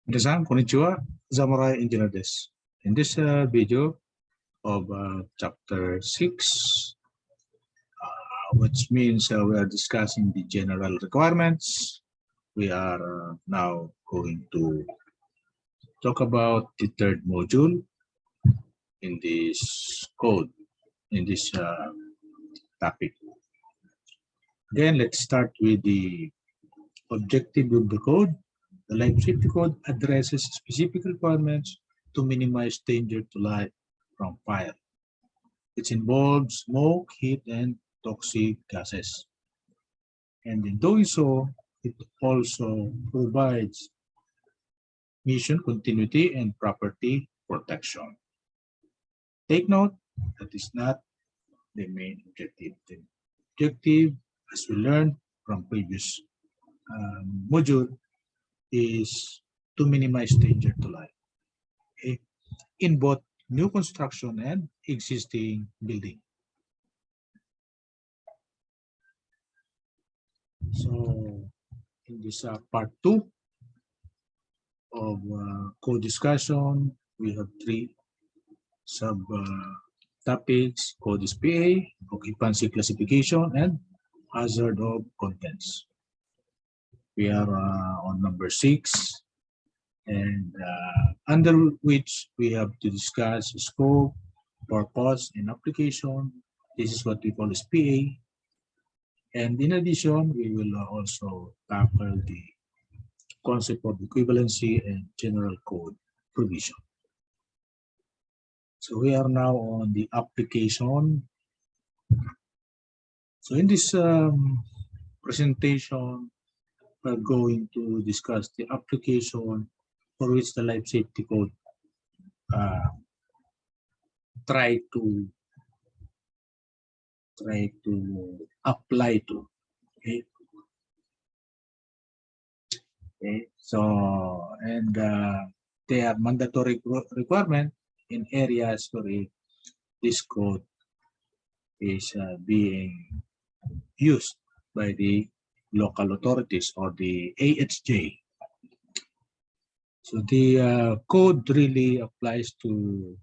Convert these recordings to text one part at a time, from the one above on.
Minasan, konnichiwa, Zamurai Engineer desu. In this video of chapter 6, which means we are discussing the general requirements, we are now going to talk about the third module in this code, in this topic. Again, let's start with the objective of the code. The Life Safety Code addresses specific requirements to minimize danger to life from fire. It involves smoke, heat, and toxic gases. And in doing so, it also provides mission continuity and property protection. Take note, that is not the main objective. The objective, as we learned from previous module, is to minimize danger to life, okay, in both new construction and existing building. So in this part 2 of code discussion, we have 3 sub topics: Code SPA, Occupancy Classification, and Hazard of Contents. We are on number 6, and under which we have to discuss scope, purpose, and application. This is what we call SPA. And in addition, we will also tackle the concept of equivalency and general code provision. So we are now on the application. So in this presentation, we're going to discuss the application for which the Life Safety Code try to apply to. Okay. Okay. So and they are mandatory requirement in areas where this code is being used by the local authorities or the AHJ. So the code really applies to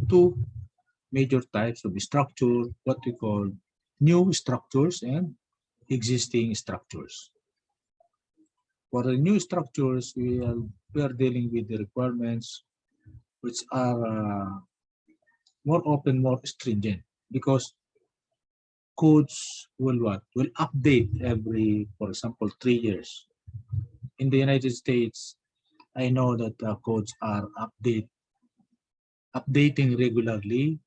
2 major types of structure, what we call new structures and existing structures. For the new structures, we are dealing with the requirements which are more open, more stringent, because codes will update every, for example, 3 years. In the United States, I know that codes are updating regularly,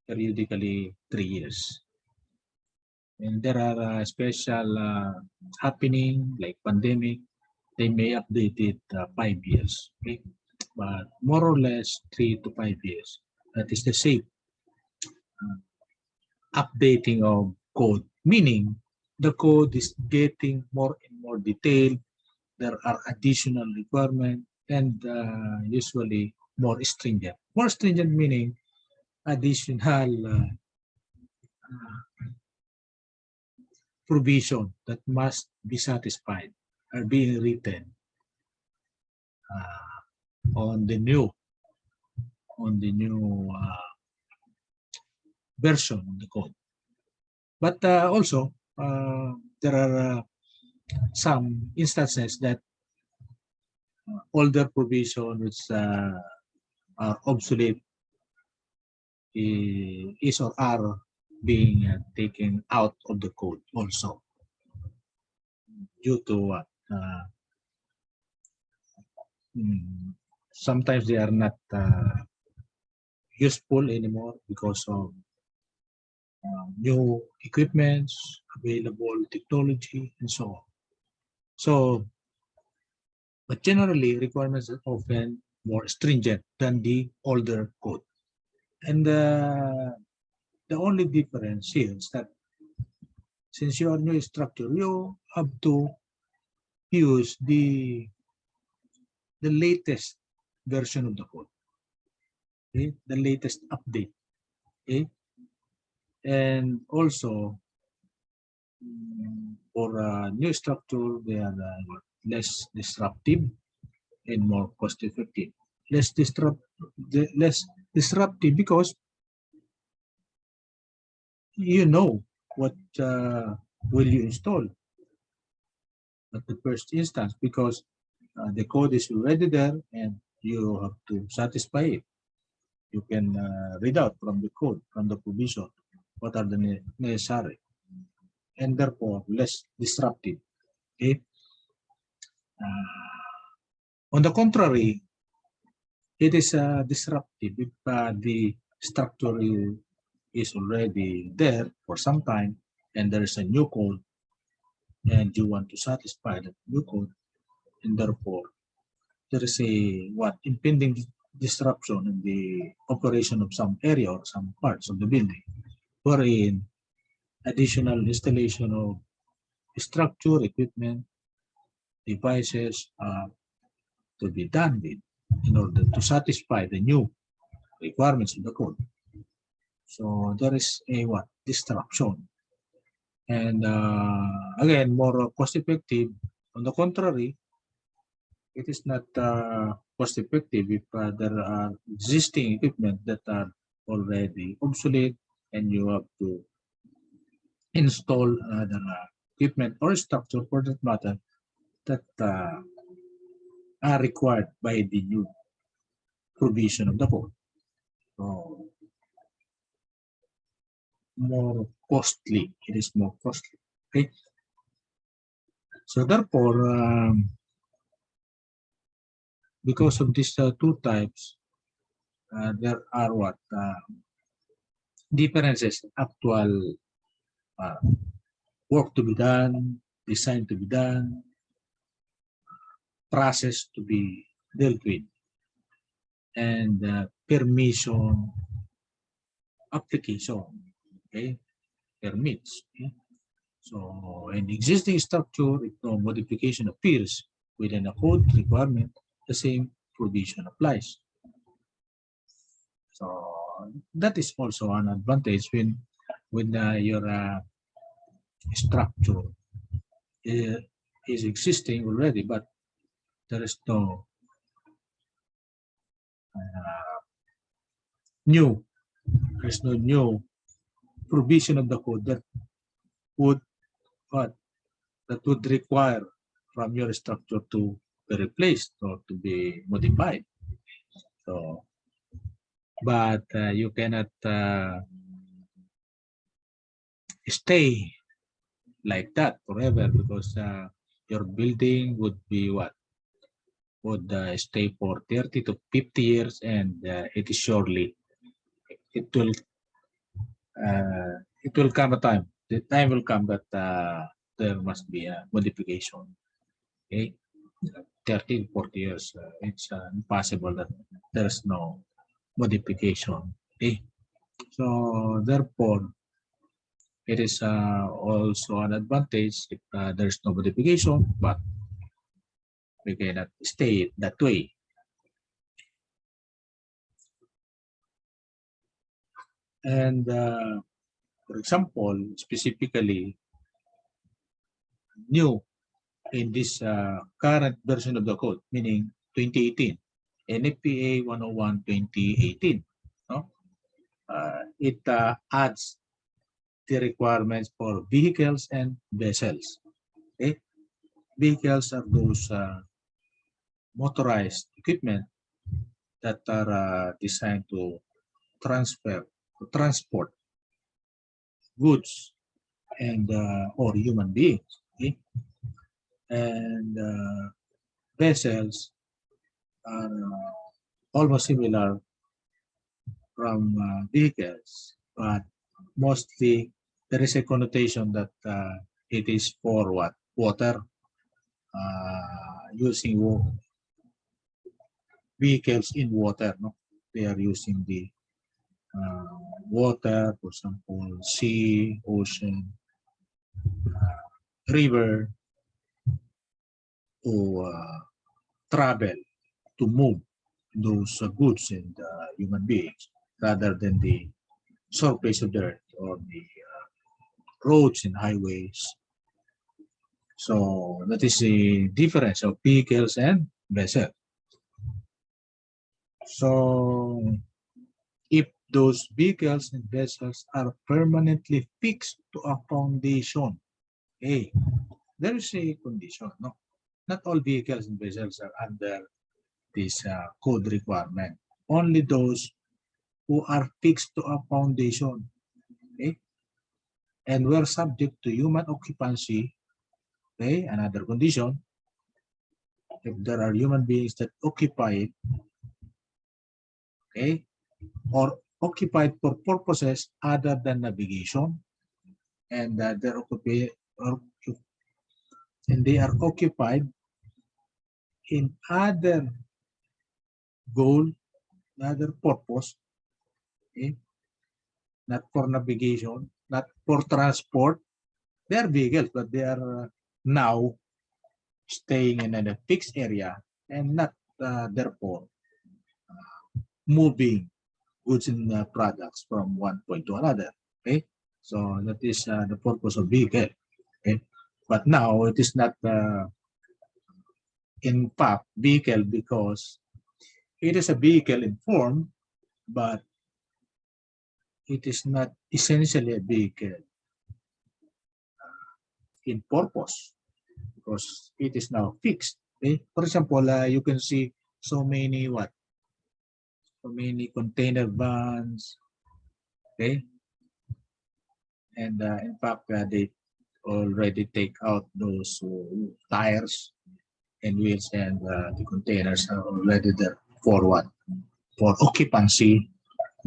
periodically 3 years. And there are special happening like pandemic, they may update it 5 years, okay? But more or less 3 to 5 years. That is the safe updating of code, meaning the code is getting more and more detailed. There are additional requirements and usually more stringent. More stringent meaning additional provision that must be satisfied are being written on the new version of the code. But also there are some instances that older provision which are obsolete is or are being taken out of the code also due to what? Sometimes they are not useful anymore because of new equipments, available technology, and so on. So, but generally requirements are often more stringent than the older code. And the only difference here is that since you are new structure, you have to use the latest version of the code, okay? The latest update, okay? And also for a new structure, they are less disruptive and more cost effective. Less disruptive because you know what will you install at the first instance, because the code is already there and you have to satisfy it. You can read out from the code, from the provision, what are the necessary, and therefore less disruptive. Okay. On the contrary, it is disruptive if the structure is already there for some time and there is a new code and you want to satisfy that new code, and therefore there is a impending disruption in the operation of some area or some parts of the building, wherein additional installation of structure, equipment, devices to be done with in order to satisfy the new requirements of the code. So there is a disruption. And again, more cost effective. On the contrary, it is not cost effective if there are existing equipment that are already obsolete and you have to install another equipment or structure for that matter that are required by the new provision of the code. So more costly. It is more costly. Okay. So therefore, because of these two types, there are differences, actual work to be done, design to be done, process to be dealt with, and permission application, okay, permits. Okay? So an existing structure, if no modification appears within a code requirement, the same provision applies. So that is also an advantage when your structure is existing already, but there is no new provision of the code that would require from your structure to be replaced or to be modified. So, but you cannot stay like that forever, because your building would be would stay for 30 to 50 years, and it is surely it will come a time. The time will come that there must be a modification. Okay, 30 to 40 years, it's impossible that there's no modification. Okay, so therefore, it is also an advantage if there's no modification, but we cannot stay that way. And for example, specifically new in this current version of the code, meaning 2018, NFPA 101 2018, no? It adds the requirements for vehicles and vessels. Okay? Vehicles are those motorized equipment that are designed to transport goods and or human beings. Okay? And vessels are almost similar from vehicles, but mostly there is a connotation that it is for water, using vehicles in water. No, they are using the water, for example, sea, ocean, river, to travel, to move those goods and human beings, rather than the surface of the earth or the roads and highways. So that is the difference of vehicles and vessels. So if those vehicles and vessels are permanently fixed to a foundation, okay, there is a condition, no? Not all vehicles and vessels are under this code requirement. Only those who are fixed to a foundation, okay, and were subject to human occupancy, okay, another condition. If there are human beings that occupy it, okay, or occupied for purposes other than navigation, and they are occupied in other goal, other purpose, okay, not for navigation, not for transport. They are vehicles, but they are now staying in a fixed area and not therefore moving goods and products from one point to another. Okay, so that is the purpose of vehicle. Okay, but now it is not in fact vehicle because it is a vehicle in form, but it is not essentially a vehicle in purpose because it is now fixed. Okay, for example, you can see so many container vans. Okay, and in fact they already take out those tires and wheels, and the containers are already there for what? For occupancy,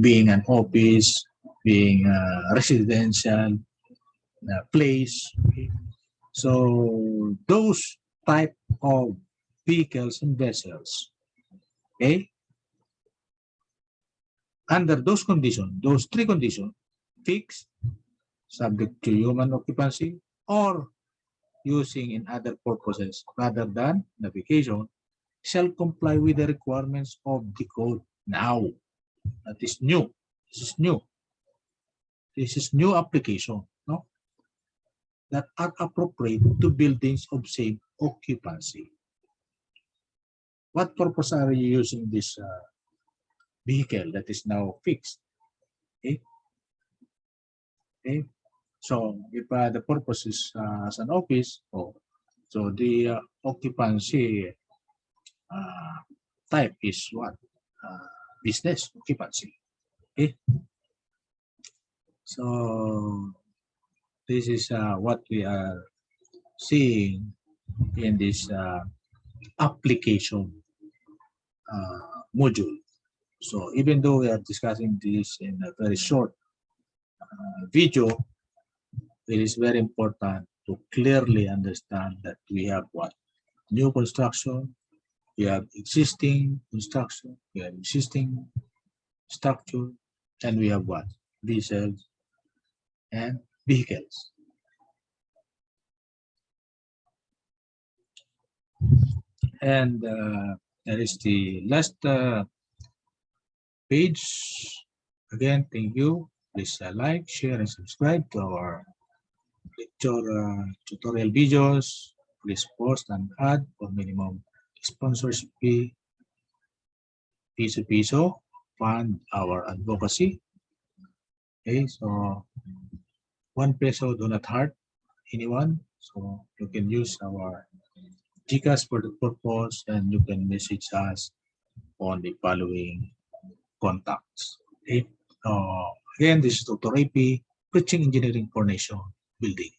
being an office, being a residential place. Okay? So those type of vehicles and vessels, okay, under those conditions, those three conditions, fixed, subject to human occupancy, or using in other purposes rather than navigation, shall comply with the requirements of the code. Now, that is new. This is new. This is new application, no? That are appropriate to buildings of same occupancy. What purpose are you using this vehicle that is now fixed? Okay. Okay. So if the purpose is as an office, so the occupancy type is what? Business occupancy. Okay. So this is what we are seeing in this application module. So even though we are discussing this in a very short video, it is very important to clearly understand that we have what? New construction, we have existing construction, we have existing structure, and we have what? Vessels and vehicles. And that is the last page. Again, thank you. Please like, share, and subscribe to our lecture tutorial videos. Please post and add for minimum sponsorship fee. Piso fund our advocacy. Okay, so 1 peso do not hurt anyone. So you can use our GCash for the purpose, and you can message us on the following contacts. Okay. Again, this is Dr. DrEYPEI, preaching engineering for nation building.